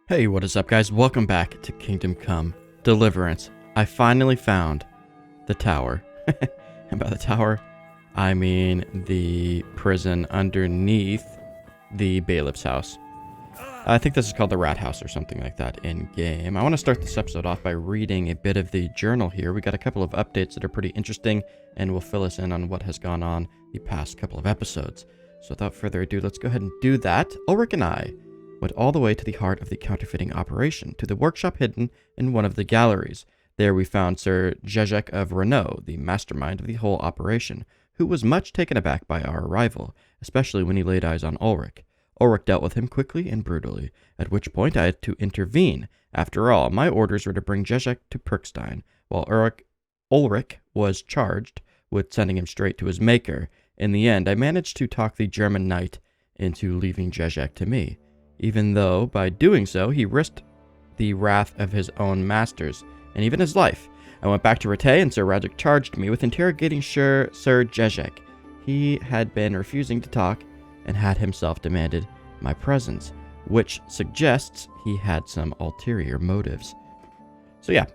Hey, what is up, guys? Welcome back to Kingdom Come Deliverance. I finally found the tower. And by the tower, I mean the prison underneath the bailiff's house. I think this is called the rat house or something like that in game. I want to start this episode off by reading a bit of the journal here. We got a couple of updates that are pretty interesting and will fill us in on what has gone on the past couple of episodes. So without further ado, let's go ahead and do that. Ulrich and I went all the way to the heart of the counterfeiting operation, to the workshop hidden in one of the galleries. There we found Sir Jezhek of Renault, the mastermind of the whole operation, who was much taken aback by our arrival, especially when he laid eyes on Ulrich. Ulrich dealt with him quickly and brutally, at which point I had to intervene. After all, my orders were to bring Jezhek to Perkstein, while Ulrich was charged with sending him straight to his maker. In the end, I managed to talk the German knight into leaving Jezhek to me, even though, by doing so, he risked the wrath of his own masters, and even his life. I went back to Rattay, and Sir Jezhek charged me with interrogating Sir Jezhek. He had been refusing to talk, and had himself demanded my presence, which suggests he had some ulterior motives. So yeah,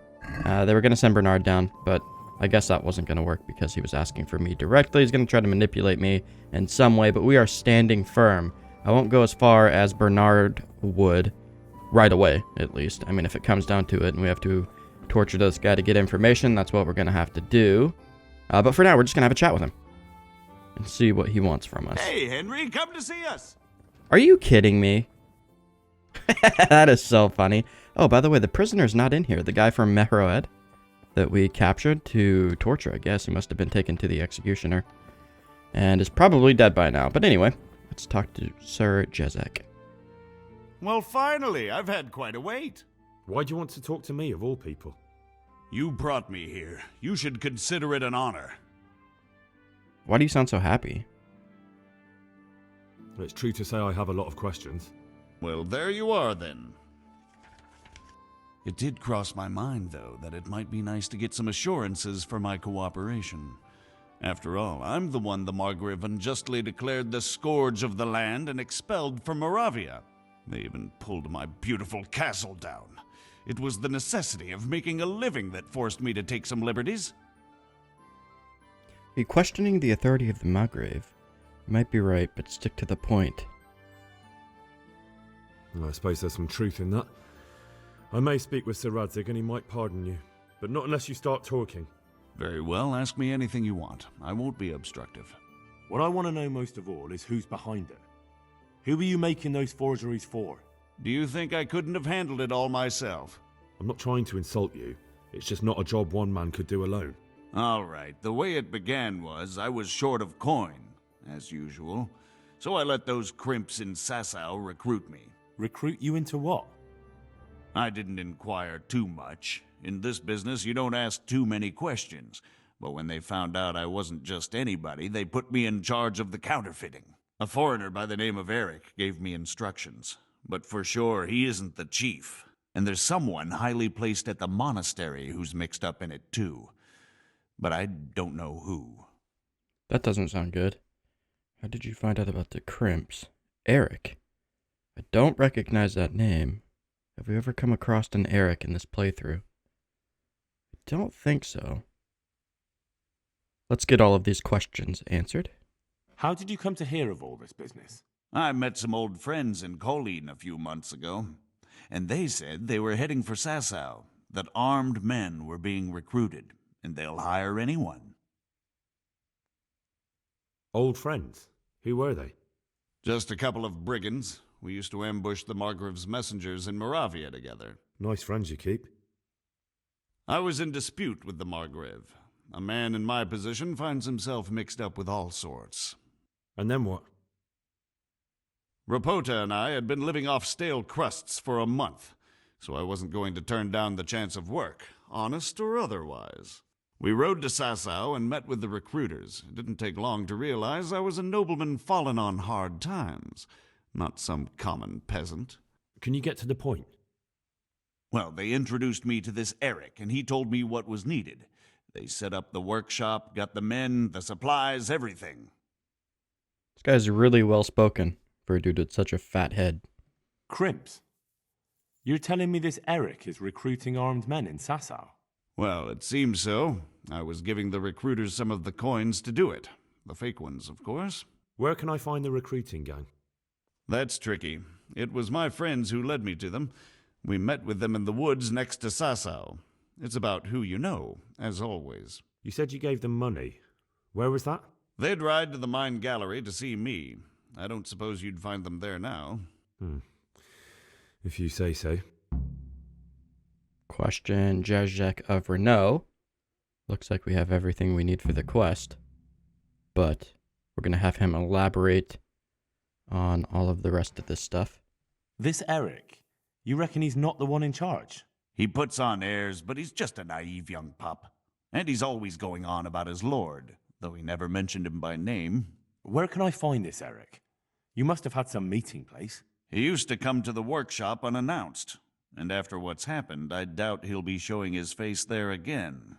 they were going to send Bernard down, but I guess that wasn't going to work because he was asking for me directly. He's going to try to manipulate me in some way, but we are standing firm. I won't go as far as Bernard would, right away, at least. I mean, if it comes down to it and we have to torture this guy to get information, that's what we're going to have to do. But for now, we're just going to have a chat with him and see what he wants from us. Hey, Henry, come to see us. Are you kidding me? That is so funny. Oh, by the way, the prisoner's not in here. The guy from Meheroed that we captured to torture, I guess. He must have been taken to the executioner and is probably dead by now. But anyway, let's talk to Sir Jezhek. Well, finally, I've had quite a wait. Why do you want to talk to me, of all people? You brought me here. You should consider it an honor. Why do you sound so happy? It's true to say I have a lot of questions. Well, there you are, then. It did cross my mind, though, that it might be nice to get some assurances for my cooperation. After all, I'm the one the Margrave unjustly declared the scourge of the land and expelled from Moravia. They even pulled my beautiful castle down. It was the necessity of making a living that forced me to take some liberties. Are you questioning the authority of the Margrave? You might be right, but stick to the point. Well, I suppose there's some truth in that. I may speak with Sir Jezhek and he might pardon you, but not unless you start talking. Very well, ask me anything you want. I won't be obstructive. What I want to know most of all is who's behind it. Who are you making those forgeries for? Do you think I couldn't have handled it all myself? I'm not trying to insult you. It's just not a job one man could do alone. All right, the way it began was I was short of coin, as usual. So I let those crimps in Sasau recruit me. Recruit you into what? I didn't inquire too much. In this business, you don't ask too many questions. But when they found out I wasn't just anybody, they put me in charge of the counterfeiting. A foreigner by the name of Eric gave me instructions. But for sure, he isn't the chief. And there's someone highly placed at the monastery who's mixed up in it too. But I don't know who. That doesn't sound good. How did you find out about the crimps? Eric? I don't recognize that name. Have we ever come across an Eric in this playthrough? I don't think so. Let's get all of these questions answered. How did you come to hear of all this business? I met some old friends in Colleen a few months ago, and they said they were heading for Sasau, that armed men were being recruited, and they'll hire anyone. Old friends? Who were they? Just a couple of brigands. We used to ambush the Margrave's messengers in Moravia together. Nice friends you keep. I was in dispute with the Margrave. A man in my position finds himself mixed up with all sorts. And then what? Rapota and I had been living off stale crusts for a month, so I wasn't going to turn down the chance of work, honest or otherwise. We rode to Sasau and met with the recruiters. It didn't take long to realize I was a nobleman fallen on hard times, not some common peasant. Can you get to the point? Well, they introduced me to this Eric, and he told me what was needed. They set up the workshop, got the men, the supplies, everything. This guy's really well spoken for a dude with such a fat head. Crimps. You're telling me this Eric is recruiting armed men in Sasau? Well, it seems so. I was giving the recruiters some of the coins to do it. The fake ones, of course. Where can I find the recruiting gang? That's tricky. It was my friends who led me to them. We met with them in the woods next to Sasau. It's about who you know, as always. You said you gave them money. Where was that? They'd ride to the mine gallery to see me. I don't suppose you'd find them there now. If you say so. Question Jezhek of Renault. Looks like we have everything we need for the quest. But we're going to have him elaborate on all of the rest of this stuff. This Eric, you reckon he's not the one in charge? He puts on airs, but he's just a naive young pup. And he's always going on about his lord, though he never mentioned him by name. Where can I find this Eric? You must have had some meeting place. He used to come to the workshop unannounced, and after what's happened, I doubt he'll be showing his face there again.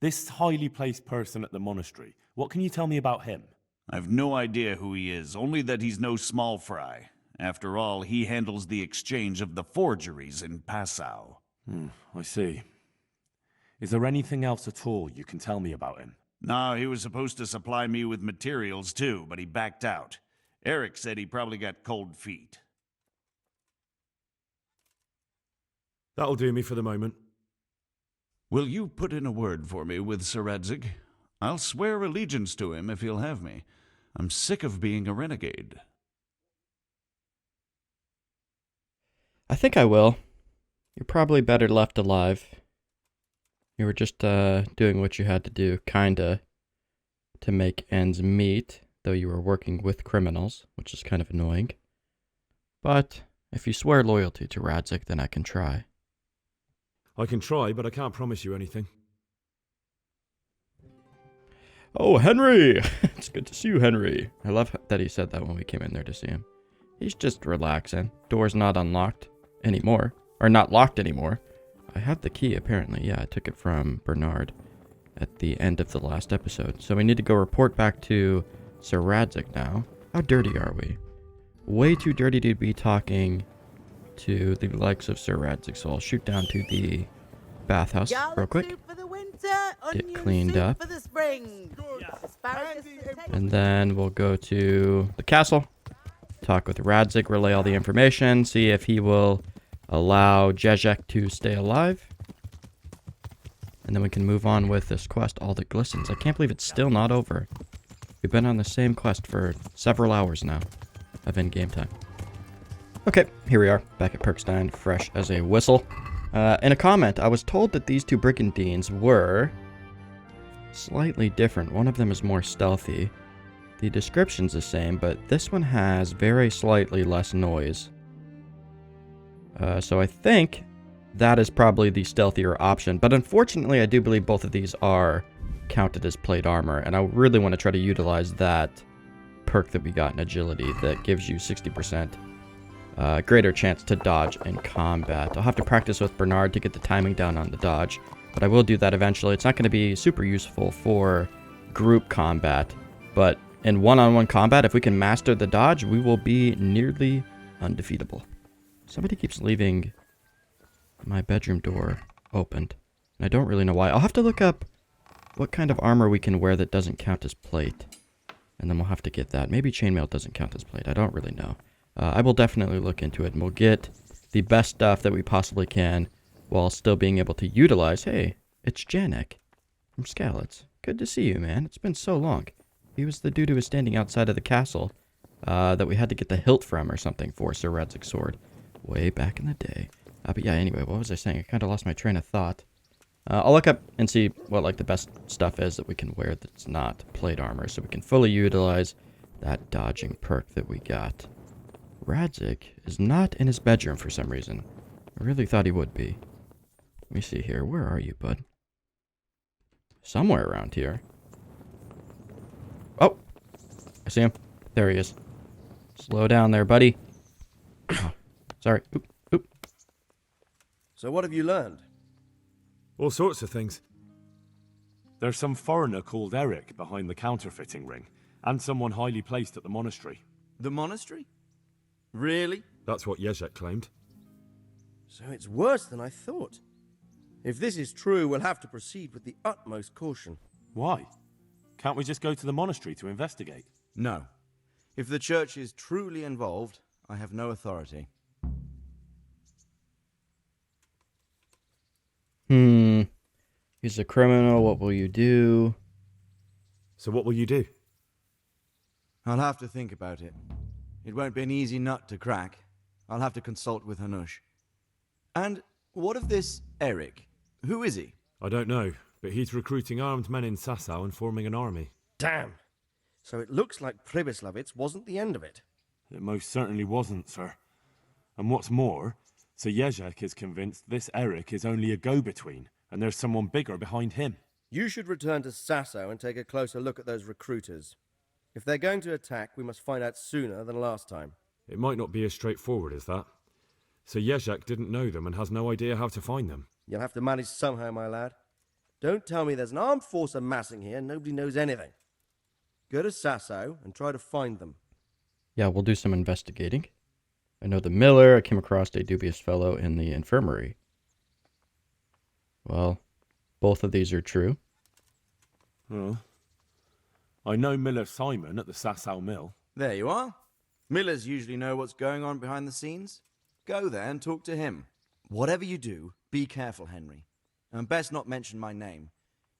This highly placed person at the monastery, what can you tell me about him? I've no idea who he is, only that he's no small fry. After all, he handles the exchange of the forgeries in Passau. I see. Is there anything else at all you can tell me about him? No, he was supposed to supply me with materials too, but he backed out. Eric said he probably got cold feet. That'll do me for the moment. Will you put in a word for me with Sir Radzig? I'll swear allegiance to him if he'll have me. I'm sick of being a renegade. I think I will. You're probably better left alive. You were just doing what you had to do, kinda, to make ends meet, though you were working with criminals, which is kind of annoying. But if you swear loyalty to Radzig, then I can try. I can try, but I can't promise you anything. Oh, Henry! It's good to see you, Henry. I love that he said that when we came in there to see him. He's just relaxing. Door's not unlocked anymore. Or not locked anymore. I have the key, apparently. Yeah, I took it from Bernard at the end of the last episode. So we need to go report back to Sir Radzig now. How dirty are we? Way too dirty to be talking to the likes of Sir Radzig. So I'll shoot down to the bathhouse real quick. Get cleaned up. And then we'll go to the castle. Talk with Radzig, relay all the information, see if he will allow Jezhek to stay alive. And then we can move on with this quest, All That Glistens. I can't believe it's still not over. We've been on the same quest for several hours now of in-game time. Okay, here we are, back at Perkstein, fresh as a whistle. In a comment, I was told that these two brigandines were slightly different. One of them is more stealthy. The description's the same, but this one has very slightly less noise. So I think that is probably the stealthier option. But unfortunately, I do believe both of these are counted as plate armor. And I really want to try to utilize that perk that we got in agility that gives you 60% greater chance to dodge in combat. I'll have to practice with Bernard to get the timing down on the dodge. But I will do that eventually. It's not going to be super useful for group combat. But in one-on-one combat, if we can master the dodge, we will be nearly undefeatable. Somebody keeps leaving my bedroom door opened. And I don't really know why. I'll have to look up what kind of armor we can wear that doesn't count as plate. And then we'll have to get that. Maybe chainmail doesn't count as plate. I don't really know. I will definitely look into it. And we'll get the best stuff that we possibly can while still being able to utilize. Hey, it's Janek from Skalitz. Good to see you, man. It's been so long. He was the dude who was standing outside of the castle that we had to get the hilt from or something for Sir Radzig's sword. Way back in the day. But yeah, anyway, what was I saying? I kind of lost my train of thought. I'll look up and see what like the best stuff is that we can wear that's not plate armor, so we can fully utilize that dodging perk that we got. Radzig is not in his bedroom for some reason. I really thought he would be. Let me see here. Where are you, bud? Somewhere around here. Oh! I see him. There he is. Slow down there, buddy. Oh, sorry. Oop, oop. So what have you learned? All sorts of things. There's some foreigner called Eric behind the counterfeiting ring, and someone highly placed at the monastery. The monastery? Really? That's what Jezhek claimed. So it's worse than I thought. If this is true, we'll have to proceed with the utmost caution. Why? Can't we just go to the monastery to investigate? No. If the church is truly involved, I have no authority. He's a criminal. What will you do? So what will you do? I'll have to think about it. It won't be an easy nut to crack. I'll have to consult with Hanush. And what of this Eric? Who is he? I don't know, but he's recruiting armed men in Sasau and forming an army. Damn! So it looks like Pribyslavitz wasn't the end of it. It most certainly wasn't, sir. And what's more, Sir Jezhek is convinced this Eric is only a go-between, and there's someone bigger behind him. You should return to Sasau and take a closer look at those recruiters. If they're going to attack, we must find out sooner than last time. It might not be as straightforward as that. So Jezhek didn't know them and has no idea how to find them. You'll have to manage somehow, my lad. Don't tell me there's an armed force amassing here and nobody knows anything. Go to Sasau and try to find them. Yeah, we'll do some investigating. I know the miller. I came across a dubious fellow in the infirmary. Well, both of these are true. Oh. I know Miller Simon at the Sasau mill. There you are. Millers usually know what's going on behind the scenes. Go there and talk to him. Whatever you do, be careful, Henry. And best not mention my name.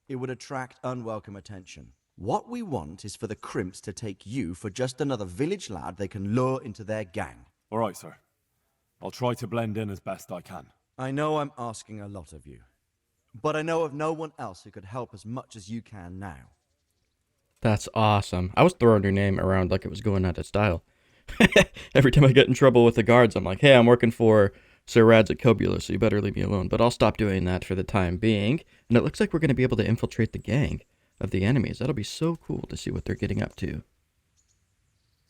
It would attract unwelcome attention. What we want is for the crimps to take you for just another village lad they can lure into their gang. All right, sir. I'll try to blend in as best I can. I know I'm asking a lot of you, but I know of no one else who could help as much as you can now. That's awesome. I was throwing your name around like it was going out of style. Every time I get in trouble with the guards, I'm like, hey, I'm working for Sir Radzig Kobula, so you better leave me alone. But I'll stop doing that for the time being. And it looks like we're going to be able to infiltrate the gang of the enemies. That'll be so cool to see what they're getting up to.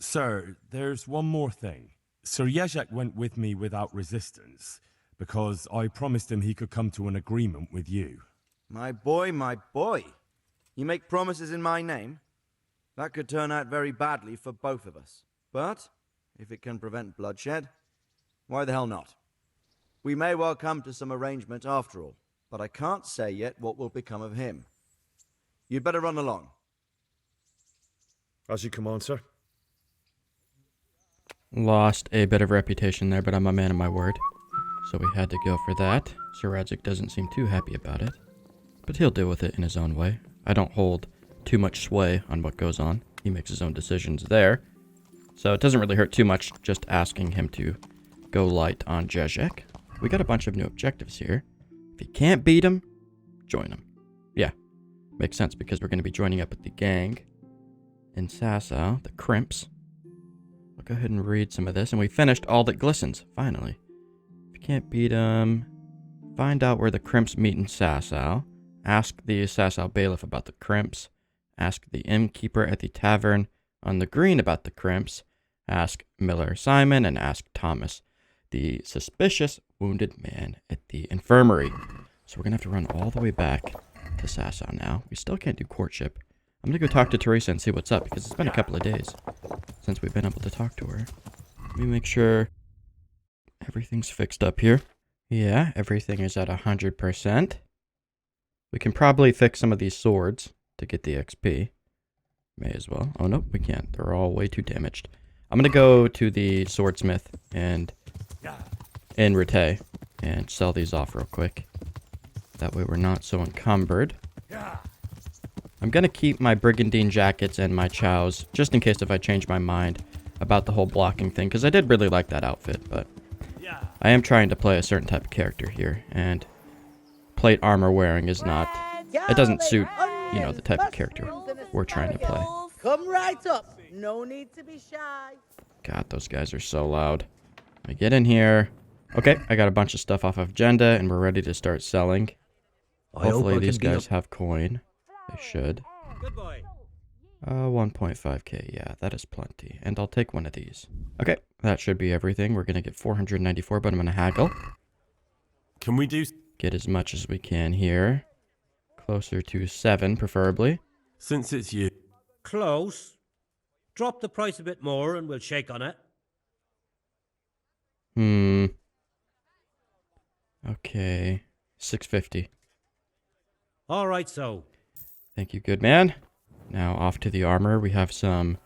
Sir, there's one more thing. Sir Jezhek went with me without resistance, because I promised him he could come to an agreement with you. My boy, my boy. You make promises in my name? That could turn out very badly for both of us. But, if it can prevent bloodshed, why the hell not? We may well come to some arrangement after all, but I can't say yet what will become of him. You'd better run along. As you command, sir. Lost a bit of reputation there, but I'm a man of my word. So we had to go for that. Sir Radzig doesn't seem too happy about it, but he'll deal with it in his own way. I don't hold too much sway on what goes on. He makes his own decisions there. So it doesn't really hurt too much just asking him to go light on Jezhek. We got a bunch of new objectives here. If you can't beat him, join him. Yeah, makes sense because we're going to be joining up with the gang in Sasau, the Crimps. I'll go ahead and read some of this. And we finished All That Glistens, finally. If you can't beat him, find out where the Crimps meet in Sasau. Ask the Sasau bailiff about the Crimps. Ask the innkeeper at the tavern on the green about the Crimps. Ask Miller Simon and ask Thomas, the suspicious wounded man at the infirmary. So we're going to have to run all the way back to Sasau now. We still can't do courtship. I'm going to go talk to Teresa and see what's up, because it's been a couple of days since we've been able to talk to her. Let me make sure everything's fixed up here. Yeah, everything is at 100%. We can probably fix some of these swords to get the XP. May as well. Oh, no, we can't. They're all way too damaged. I'm going to go to the swordsmith and in Rete and sell these off real quick. That way we're not so encumbered. I'm going to keep my brigandine jackets and my chows, just in case if I change my mind about the whole blocking thing, because I did really like that outfit, but I am trying to play a certain type of character here, and plate armor wearing is not, it doesn't suit, you know, the type of character we're trying to play. Come right up. No need to be shy. God, those guys are so loud. Let me get in here. Okay, I got a bunch of stuff off of Agenda, and we're ready to start selling. Hopefully these guys have coin. They should. Good boy. 1.5k, yeah, that is plenty. And I'll take one of these. Okay, that should be everything. We're going to get 494, but I'm going to haggle. Can we do... Get as much as we can here. Closer to 7, preferably. Since it's you... Close. Drop the price a bit more and we'll shake on it. Okay. 650. All right, so. Thank you, good man. Now off to the armor. We have some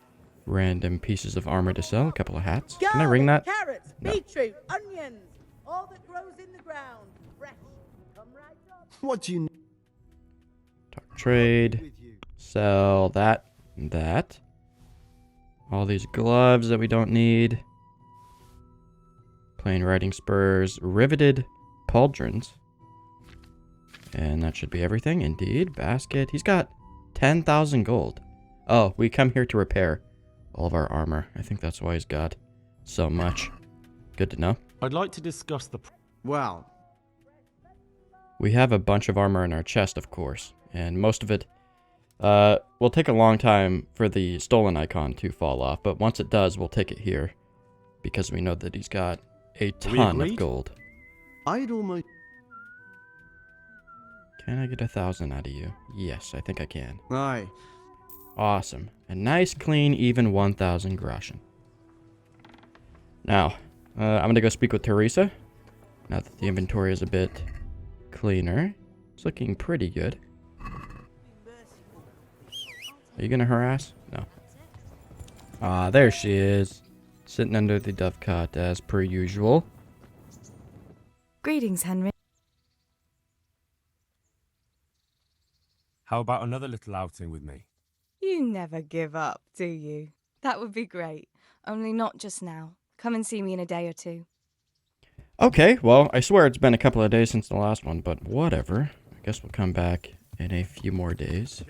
random pieces of armor to sell. A couple of hats. Can I ring that? Carrots, No. beetroot, onions, all that grows in the ground. Fresh. Come right up. What do you Talk trade. Sell that and that. All these gloves that we don't need. Plain riding spurs. Riveted pauldrons. And that should be everything. Indeed. Basket. He's got 10,000 gold. Oh, we come here to repair all of our armor. I think that's why he's got so much. Good to know. I'd like to discuss the... Well, We have a bunch of armor in our chest, of course. And most of it will take a long time for the stolen icon to fall off. But once it does, we'll take it here. Because we know that he's got a ton of gold. I'd almost... Can I get 1,000 out of you? Yes, I think I can. aye. Awesome. A nice, clean, even 1,000 groschen. Now, I'm going to go speak with Teresa. Now that the inventory is a bit cleaner. It's looking pretty good. Are you going to harass? No. Ah, there she is. Sitting under the dovecot as per usual. Greetings, Henry. How about another little outing with me? You never give up, do you? That would be great. Only not just now. Come and see me in a day or two. Okay, well, I swear it's been a couple of days since the last one, but whatever. I guess we'll come back in a few more days.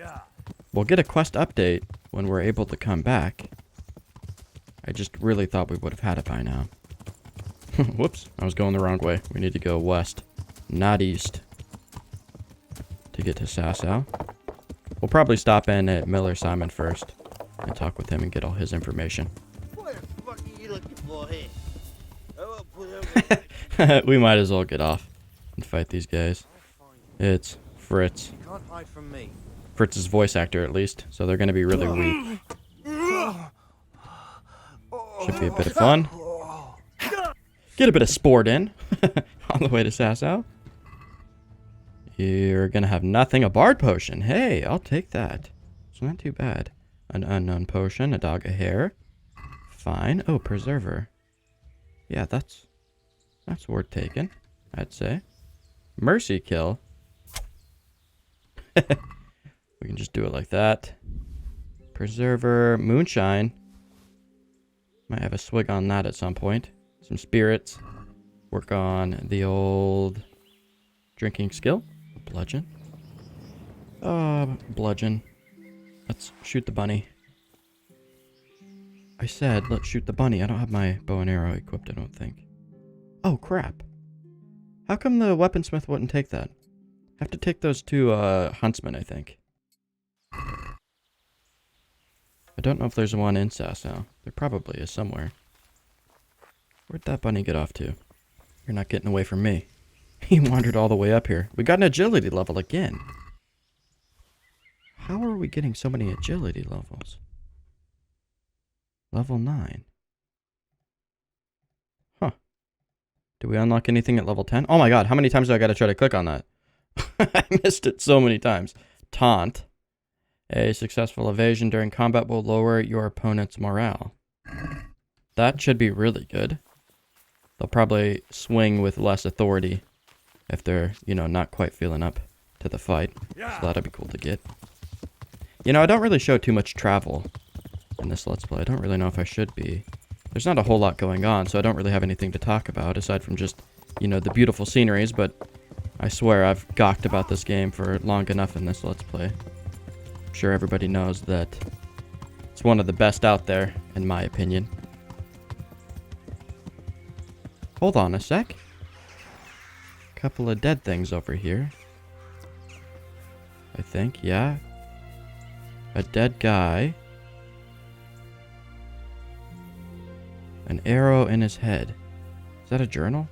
We'll get a quest update when we're able to come back. I just really thought we would have had it by now. Whoops, I was going the wrong way. We need to go west, not east, to get to Sasau. We'll probably stop in at Miller Simon first and talk with him and get all his information. What the fuck are you looking for here? I will put over... We might as well get off and fight these guys. It's Fritz. You can't hide from me. Fritz's voice actor, at least, so they're gonna be really weak. Should be a bit of fun. Get a bit of sport in on the way to Sasau. You're gonna have nothing. A bard potion. Hey, I'll take that. It's not too bad. An unknown potion. A dog of hair. Fine. Oh, preserver. Yeah, that's worth taking, I'd say. Mercy kill. We can just do it like that. Preserver. Moonshine. Might have a swig on that at some point. Some spirits. Work on the old drinking skill. Bludgeon. Bludgeon. Let's shoot the bunny. I said, let's shoot the bunny. I don't have my bow and arrow equipped, I don't think. Oh, crap. How come the weaponsmith wouldn't take that? I have to take those two, huntsmen, I think. I don't know if there's one in Sasau. There probably is somewhere. Where'd that bunny get off to? You're not getting away from me. He wandered all the way up here. We got an agility level again. How are we getting so many agility levels? Level 9. Huh. Do we unlock anything at level 10? Oh my god, how many times do I gotta try to click on that? I missed it so many times. Taunt. A successful evasion during combat will lower your opponent's morale. That should be really good. They'll probably swing with less authority if they're, you know, not quite feeling up to the fight. So that'd be cool to get. You know, I don't really show too much travel in this Let's Play. I don't really know if I should be. There's not a whole lot going on, so I don't really have anything to talk about aside from just, you know, the beautiful sceneries, but I swear I've gawked about this game for long enough in this Let's Play. I'm sure everybody knows that it's one of the best out there, in my opinion. Hold on a sec. Couple of dead things over here. I think, yeah. A dead guy. An arrow in his head. Is that a journal?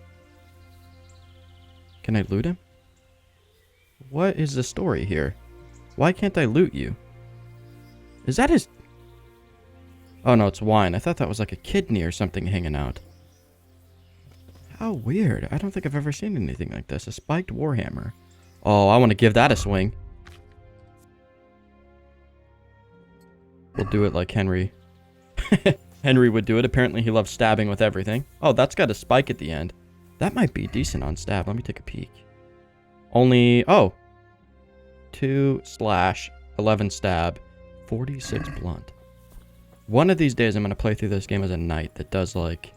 Can I loot him? What is the story here? Why can't I loot you? Is that his... Oh no, it's wine. I thought that was like a kidney or something hanging out. How weird. I don't think I've ever seen anything like this. A spiked warhammer. Oh, I want to give that a swing. We'll do it like Henry. Henry would do it. Apparently he loves stabbing with everything. Oh, that's got a spike at the end. That might be decent on stab. Let me take a peek. Only, oh. 2/11 stab. 46 blunt. One of these days I'm going to play through this game as a knight that does like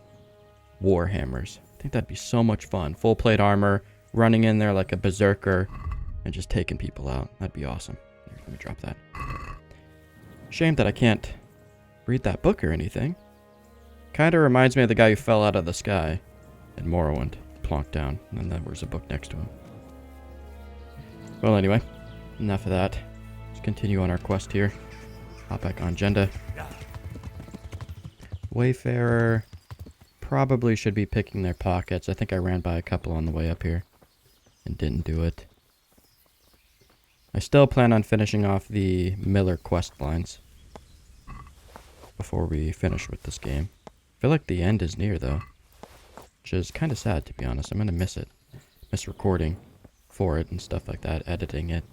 warhammers. I think that'd be so much fun. Full plate armor, running in there like a berserker, and just taking people out. That'd be awesome. Here, let me drop that. Shame that I can't read that book or anything. Kind of reminds me of the guy who fell out of the sky in Morrowind, plonked down, and then there was a book next to him. Well, anyway, enough of that. Let's continue on our quest here. Hop back on agenda. Wayfarer probably should be picking their pockets. I think I ran by a couple on the way up here and didn't do it. I still plan on finishing off the Miller quest lines before we finish with this game. I feel like the end is near though, which is kind of sad to be honest. I'm going to miss it. Miss recording for it and stuff like that, editing it.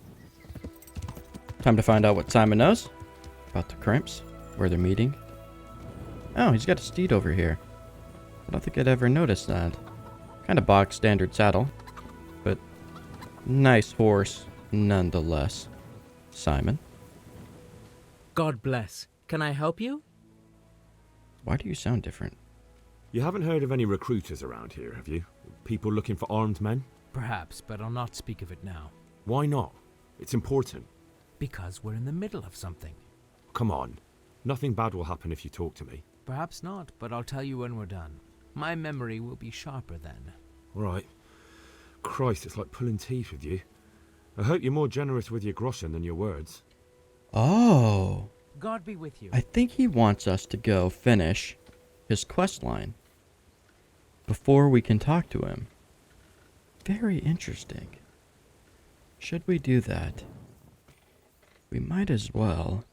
Time to find out what Simon knows about the crimps, where they're meeting. Oh, he's got a steed over here. I don't think I'd ever noticed that. Kind of box standard saddle, but nice horse nonetheless. Simon? God bless. Can I help you? Why do you sound different? You haven't heard of any recruiters around here, have you? People looking for armed men? Perhaps, but I'll not speak of it now. Why not? It's important. Because we're in the middle of something. Come on. Nothing bad will happen if you talk to me. Perhaps not, but I'll tell you when we're done. My memory will be sharper then. All right. Christ, it's like pulling teeth with you. I hope you're more generous with your groschen than your words. Oh. God be with you. I think he wants us to go finish his quest line before we can talk to him. Very interesting. Should we do that? We might as well.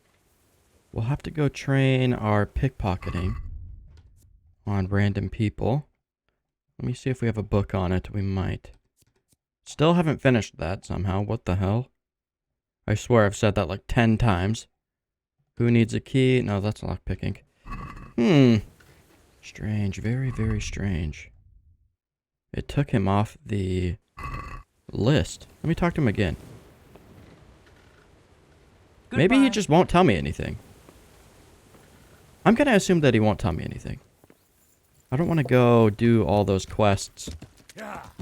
We'll have to go train our pickpocketing on random people. Let me see if we have a book on it. We might. Still haven't finished that somehow. What the hell? I swear I've said that like 10 times. Who needs a key? No, that's lockpicking. Strange. Very, very strange. It took him off the list. Let me talk to him again. Goodbye. Maybe he just won't tell me anything. I'm going to assume that he won't tell me anything. I don't want to go do all those quests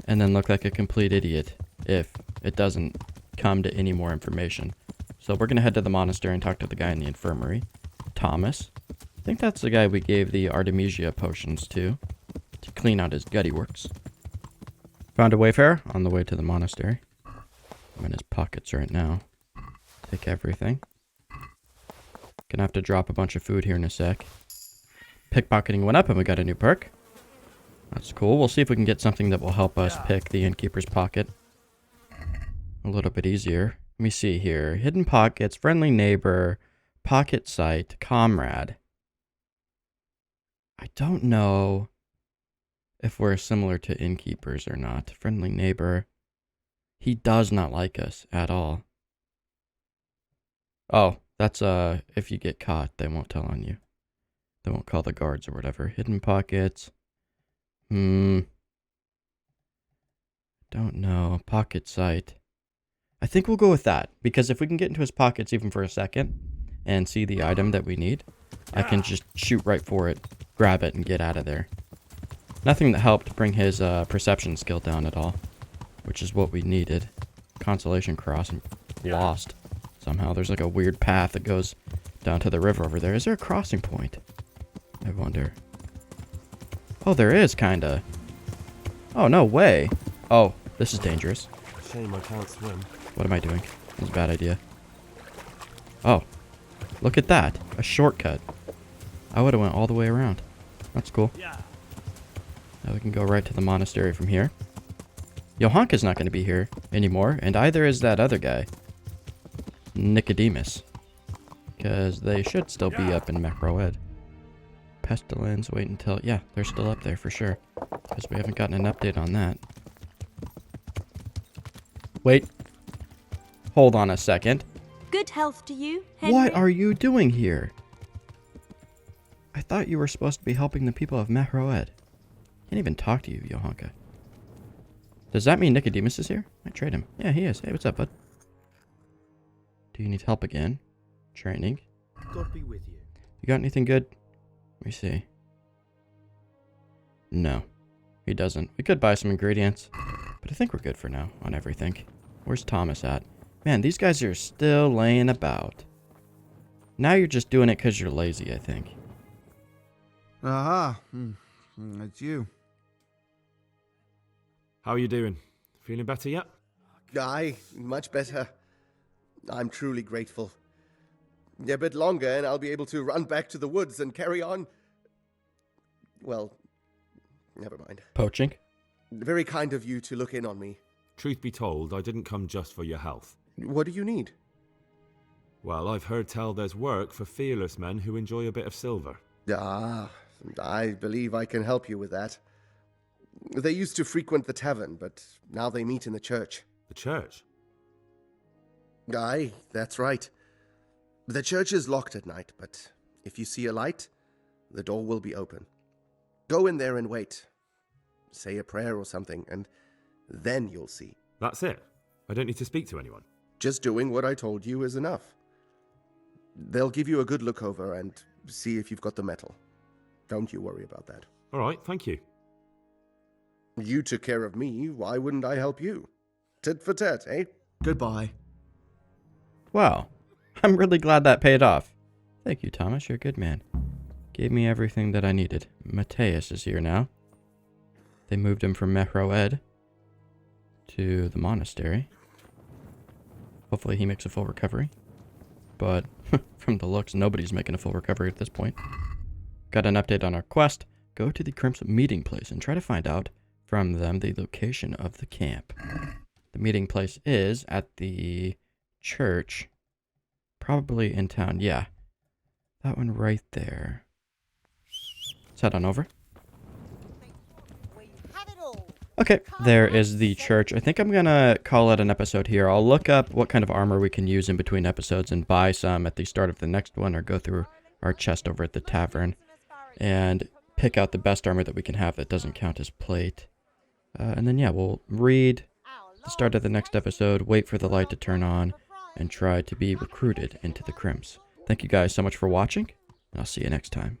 and then look like a complete idiot if it doesn't come to any more information. So we're going to head to the monastery and talk to the guy in the infirmary. Thomas. I think that's the guy we gave the Artemisia potions to clean out his gutty works. Found a wayfarer on the way to the monastery. I'm in his pockets right now. Take everything. Gonna have to drop a bunch of food here in a sec. Pickpocketing went up and we got a new perk. That's cool. We'll see if we can get something that will help us pick the innkeeper's pocket a little bit easier. Let me see here. Hidden pockets, friendly neighbor, pocket sight, comrade. I don't know if we're similar to innkeepers or not. Friendly neighbor. He does not like us at all. Oh, that's if you get caught, they won't tell on you. They won't call the guards or whatever. Hidden pockets. Don't know. Pocket sight. I think we'll go with that, because if we can get into his pockets even for a second and see the item that we need, I can just shoot right for it, grab it, and get out of there. Nothing that helped bring his perception skill down at all, which is what we needed. Consolation cross and lost somehow. There's like a weird path that goes down to the river over there. Is there a crossing point? I wonder. Oh, there is, kinda. Oh, no way. Oh, this is dangerous. Shame I can't swim. What am I doing? That's a bad idea. Oh, look at that. A shortcut. I would have went all the way around. That's cool. Now we can go right to the monastery from here. Johanka's not going to be here anymore, and either is that other guy, Nicodemus. Because they should still be up in Macroed. Pestilence, wait until... Yeah, they're still up there for sure. Because we haven't gotten an update on that. Wait. Hold on a second. Good health to you, Henry. What are you doing here? I thought you were supposed to be helping the people of Mehroed. Can't even talk to you, Johanka. Does that mean Nicodemus is here? I trade him. Yeah, he is. Hey, what's up, bud? Do you need help again? Training. God be with you. You got anything good? Let me see. No, he doesn't. We could buy some ingredients, but I think we're good for now on everything. Where's Thomas at? Man, these guys are still laying about. Now you're just doing it because you're lazy, I think. Aha. It's you. How are you doing? Feeling better yet? Aye, much better. I'm truly grateful. A bit longer and I'll be able to run back to the woods and carry on. Well, never mind. Poaching? Very kind of you to look in on me. Truth be told, I didn't come just for your health. What do you need? Well, I've heard tell there's work for fearless men who enjoy a bit of silver. Ah, I believe I can help you with that. They used to frequent the tavern, but now they meet in the church. The church? Aye, that's right. The church is locked at night, but if you see a light, the door will be open. Go in there and wait. Say a prayer or something, and then you'll see. That's it? I don't need to speak to anyone? Just doing what I told you is enough. They'll give you a good look over and see if you've got the metal. Don't you worry about that. All right, thank you. You took care of me, why wouldn't I help you? Tit for tat, eh? Goodbye. Wow. I'm really glad that paid off. Thank you, Thomas. You're a good man. Gave me everything that I needed. Mateus is here now. They moved him from Mehroed to the monastery. Hopefully he makes a full recovery. But from the looks, nobody's making a full recovery at this point. Got an update on our quest. Go to the Crimson meeting place and try to find out from them the location of the camp. The meeting place is at the church. Probably in town. Yeah. That one right there. Let's head on over. Okay, there is the church. I think I'm going to call it an episode here. I'll look up what kind of armor we can use in between episodes and buy some at the start of the next one, or go through our chest over at the tavern and pick out the best armor that we can have that doesn't count as plate. And then, yeah, we'll read the start of the next episode, wait for the light to turn on, and try to be recruited into the Crims. Thank you guys so much for watching, and I'll see you next time.